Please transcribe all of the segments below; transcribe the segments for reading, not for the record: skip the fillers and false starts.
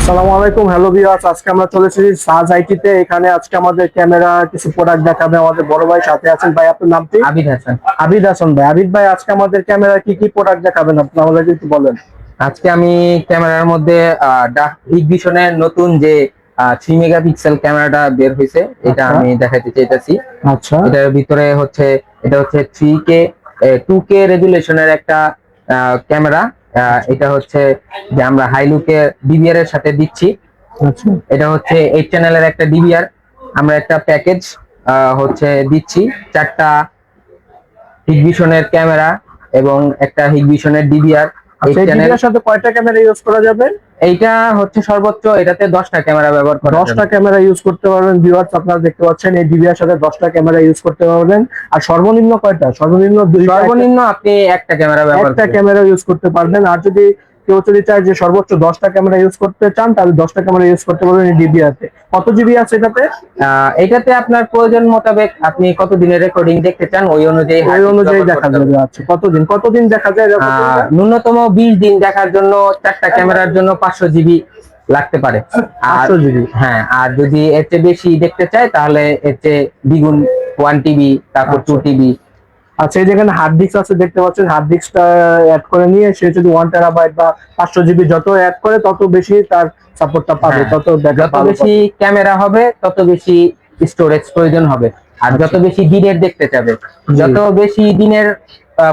আসসালামু আলাইকুম, hello viewers. আজকে আমরা চলে এসেছি সাজ আইটিতে। এখানে আজকে আমাদের ক্যামেরা কিছু প্রোডাক্ট দেখাবে আমাদের বড় ভাই সাথে আছেন। ভাই, আপনার নাম কি? আবিদ হাসান। আবিদ হাসান ভাই। আবিদ ভাই, আজকে আমাদের ক্যামেরা কি কি প্রোডাক্ট দেখাবেন আপনি আমাদেরকে একটু বলেন। আজকে আমি ক্যামেরার মধ্যে হিগভিশনের নতুন যে 3 মেগাপিক্সেল ক্যামেরাটা বের হয়েছে এটা আচ্ছা আমি দেখাইতে চাইতেছি। আচ্ছা এটার ভিতরে হচ্ছে এটা হচ্ছে 3K 2K রেজুলেশনের একটা ক্যামেরা। আচ্ছা এটা হচ্ছে যে আমরা হাইলুকে ডিভিআর এর সাথে দিচ্ছি। আচ্ছা এটা হচ্ছে 8 চ্যানেলের একটা ডিভিআর। আমরা একটা প্যাকেজ হচ্ছে দিচ্ছি, 4টা হিগভিশনের ক্যামেরা এবং একটা হিগভিশনের ডিভিআর। আচ্ছা। এই ডিভিআর সাথে কয়টা ক্যামেরা ইউজ করা যাবে? এইটা হচ্ছে সর্বোচ্চ এটাতে 10টা ক্যামেরা ব্যবহার করা 10টা যাবে। ক্যামেরা ইউজ করতে পারবেন ভিউয়ার্স। আপনারা দেখতে পাচ্ছেন এই ডিভিআর সাথে 10টা ক্যামেরা ইউজ করতে পারবেন। আর সর্বনিম্ন কয়টা? সর্বনিম্ন দুইটা। সর্বনিম্ন আপনি একটা ক্যামেরা ব্যবহার একটা করবেন। ক্যামেরা ইউজ করতে পারবেন। আর যদি কেউ যদি চায় যে সর্বোচ্চ 10টা ক্যামেরা ইউজ করতে চান, তাহলে 10টা ক্যামেরা ইউজ করতে পারবেন এই ডিবিআতে। কত জিবি আছে এটাতে? এটাতে আপনার প্রয়োজন মোতাবেক আপনি কত দিনের রেকর্ডিং দেখতে চান ওই অনুযায়ী দেখা যাবে। আচ্ছা, কতদিন দেখা যায় recording টা? ন্যূনতম 20 দিন দেখার জন্য 4টা ক্যামেরার জন্য 500 জিবি লাগতে পারে। আর 500 জিবি। হ্যাঁ, আর যদি এর চেয়ে বেশি দেখতে চায় তাহলে এর চেয়ে দ্বিগুণ 1 টিবি, তারপর 2 টিবি। আচ্ছা, এই যেখানে হার্ড ডিস্ক আছে দেখতে পাচ্ছেন, হার্ড ডিস্কটা অ্যাড করে নিয়ে সে যদি 1 টেরাবাইট বা 500 জিবি যত অ্যাড করে তত বেশি তার সাপোর্টটা পাবে, হ্যাঁ, তত যত বেশি ক্যামেরা হবে তত বেশি স্টোরেজ প্রয়োজন হবে। আর যত বেশি দিনের দেখতে চাবে, যত বেশি দিনের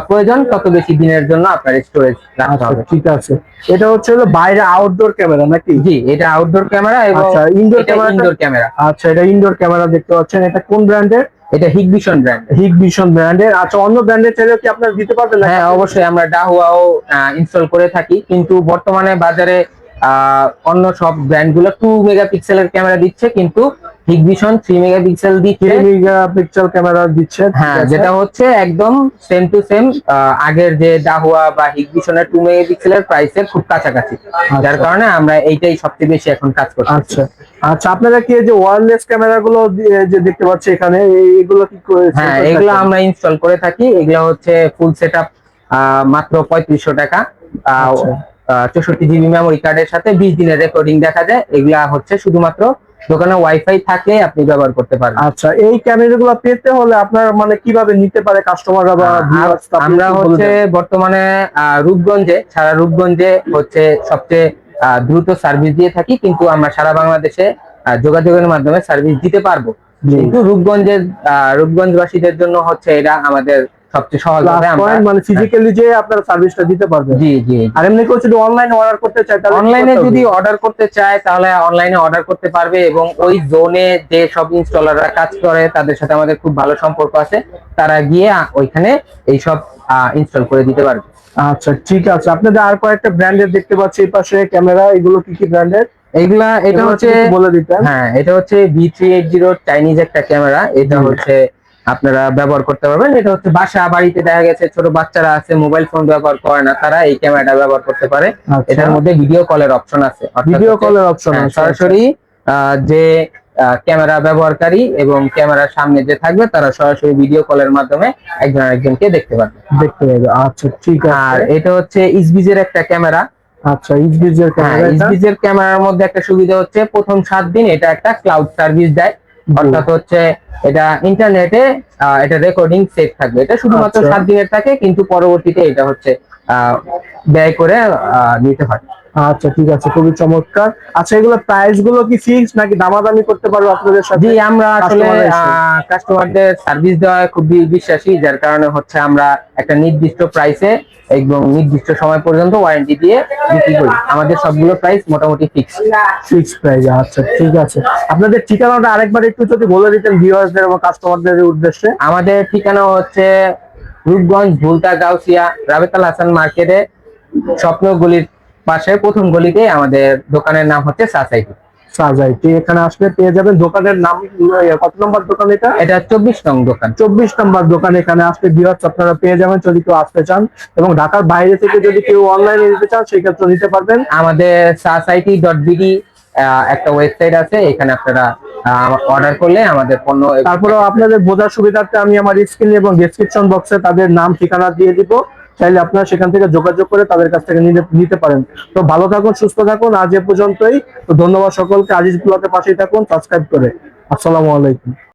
প্রয়োজন তত বেশি দিনের জন্য আপনার স্টোরেজ রাখতে হবে। ঠিক আছে। এটা হচ্ছে হলো বাইরে আউটডোর ক্যামেরা নাকি? জি, এটা আউটডোর ক্যামেরা এবং আচ্ছা, ইনডোর এটা ক্যামেরা। Indoor camera. আচ্ছা, এটা ইনডোর ক্যামেরা দেখতে পাচ্ছেন। এটা কোন ব্র্যান্ডের? এটা হিগভিশন ব্র্যান্ড। হিগভিশন ব্র্যান্ডের। আচ্ছা, অন্য ব্র্যান্ডের চাইলে কি আপনারা দিতে পারবেন? হ্যাঁ, অবশ্যই আমরা ডাহুয়াও ইনস্টল করে থাকি, কিন্তু বর্তমানে বাজারে অন্য সব ব্র্যান্ড গুলো 2 মেগাপিক্সেলের ক্যামেরা দিচ্ছে, কিন্তু হিগভিশন 3 মেগাপিক্সেল দিচ্ছে। 3 মেগাপিক্সেল ক্যামেরা দিচ্ছে। হ্যাঁ, যেটা হচ্ছে একদম সেম টু সেম আগের যে ডাহুয়া বা হিগভিশনের 2 মেগাপিক্সেলের প্রাইসের খুব কাছাকাছি। যার কারণে আমরা এইটাই সবচেয়ে বেশি এখন কাজ করছি। আচ্ছা আচ্ছা। আপনারা কি এই যে ওয়্যারলেস ক্যামেরা গুলো যে দেখতে পাচ্ছি এখানে, এগুলো কি হ্যাঁ, এগুলো আমরা ইনস্টল করে থাকি। এগুলো হচ্ছে ফুল সেটআপ মাত্র 3500 টাকা। আচ্ছা। 64 জিবি মেমোরি কার্ডের সাথে 20 দিনের রেকর্ডিং দেখা যায়। এগুলা হচ্ছে শুধুমাত্র দোকানে ওয়াইফাই থাকলে আপনি ব্যবহার করতে পারবেন। আচ্ছা, এই ক্যামেরাগুলো পেতে হলে আপনার মানে কিভাবে নিতে পারে কাস্টমাররা বা viewers? আমরা হচ্ছে বর্তমানে রূপগঞ্জে, সারা রূপগঞ্জে হচ্ছে সবচেয়ে দ্রুত সার্ভিস দিয়ে থাকি, কিন্তু আমরা সারা বাংলাদেশে যোগাযোগের মাধ্যমে সার্ভিস দিতে পারবো। কিন্তু রূপগঞ্জবাসীদের জন্য হচ্ছে এটা আমাদের সবচেয়ে সহজ হবে। আমরা মানে ফিজিক্যালি যে আপনারা সার্ভিসটা দিতে পারবেন। জি জি। আর এমনি কেউ যদি অনলাইনে অর্ডার করতে চায়, তাহলে অনলাইনে যদি অর্ডার করতে চায় তাহলে অনলাইনে অর্ডার করতে পারবে, এবং ওই জোনে যে সব ইনস্টলাররা কাজ করে তাদের সাথে আমাদের খুব ভালো সম্পর্ক আছে, তারা গিয়ে ওইখানে এইসব ইনস্টল করে দিতে পারবে। আচ্ছা, ঠিক আছে। আপনাদের আর কয়েকটা ব্র্যান্ডের দেখতে পাচ্ছি এই পাশে ক্যামেরা, এগুলো কি কি ব্র্যান্ডের? এটা হচ্ছে বলে দিতেন। হ্যাঁ, এটা হচ্ছে V380 চাইনিজ একটা ক্যামেরা। এটা হচ্ছে আপনারা ব্যবহার করতে পারবেন। এটা হচ্ছে বাসা বাড়িতে দেখা গেছে ছোট বাচ্চারা আছে, মোবাইল ফোন ব্যবহার করে না, তারা এই ক্যামেরাটা ব্যবহার করতে পারে। এটার মধ্যে ভিডিও কলের অপশন আছে। ভিডিও কলের অপশন আছে। সরাসরি যে ক্যামেরা ব্যবহারকারী এবং ক্যামেরার সামনে যে থাকবে তারা সরাসরি ভিডিও কলের মাধ্যমে একজন আরেকজনকে দেখতে পারবে। আচ্ছা, ঠিক আছে। আর এটা হচ্ছে ইসবিজের একটা ক্যামেরা। আচ্ছা, ইসবিজের ক্যামেরা। ইসবিজের ক্যামেরার মধ্যে একটা সুবিধা হচ্ছে প্রথম 7 দিন এটা একটা ক্লাউড সার্ভিস দেয়। অর্থাৎ হচ্ছে এটা ইন্টারনেটে এটা রেকর্ডিং সেভ থাকবে। এটা শুধুমাত্র 7 দিনের থাকে, কিন্তু পরবর্তীতে এটা হচ্ছে ব্যয় করে নিতে হয়। আচ্ছা, ঠিক আছে, খুবই চমৎকার। আচ্ছা, এগুলো প্রাইস গুলো কি ফিক্স নাকি দামাদামি করতে পারবো আপনাদের সাথে? জি, আমরা আসলে কাস্টমারদের সার্ভিস দেওয়া খুব বিশ্বাসী, যার কারণে হচ্ছে আমরা একটা নির্দিষ্ট প্রাইসে এবং নির্দিষ্ট সময় পর্যন্ত ওয়ারেন্টি দিয়ে বিক্রি করি। আমাদের সবগুলো প্রাইস মোটামুটি ফিক্স প্রাইস। আচ্ছা, ঠিক আছে। আপনাদের ঠিকানাটা আরেকবার একটু যদি বলে দিতেন ভিউয়ারদের এবং কাস্টমারদের উদ্দেশ্যে। আমাদের ঠিকানা হচ্ছে রূপগঞ্জ ভুলতা গাউসিয়া রাবেতাল হাসান মার্কেটে স্বপ্নগলির পাশে প্রথম গলিতে আমাদের দোকানের নাম হচ্ছে সাজাইটি। এখানে আসলে পেয়ে যাবেন। দোকানের নাম কত নম্বর দোকান এটা? এটা 24 নং দোকান। 24 নম্বর দোকান। এখানে আসলে ভিউয়ার্স আপনারা পেয়ে যাবেন যদি কেউ আসতে চান, এবং ঢাকার বাইরে থেকে যদি কেউ অনলাইনে নিতে চান সেক্ষেত্রে নিতে পারবেন। আমাদের sasaiti.bd একটা ওয়েবসাইট আছে, এখানে আপনারা অর্ডার করলে আমাদের পণ্য। তারপরে আপনাদের বোঝার সুবিধার্থে আমি আমার স্ক্রিন এবং ডেসক্রিপশন বক্সে তাদের নাম ঠিকানা দিয়ে দিব। চাইলে আপনারা সেখান থেকে যোগাযোগ করে তাদের কাছ থেকে নিতে পারেন। তো ভালো থাকুন, সুস্থ থাকুন, আজ এ পর্যন্তই। তো ধন্যবাদ সকলকে। আজিজ ব্লগের পাশেই থাকুন সাবস্ক্রাইব করে। আসসালামু আলাইকুম।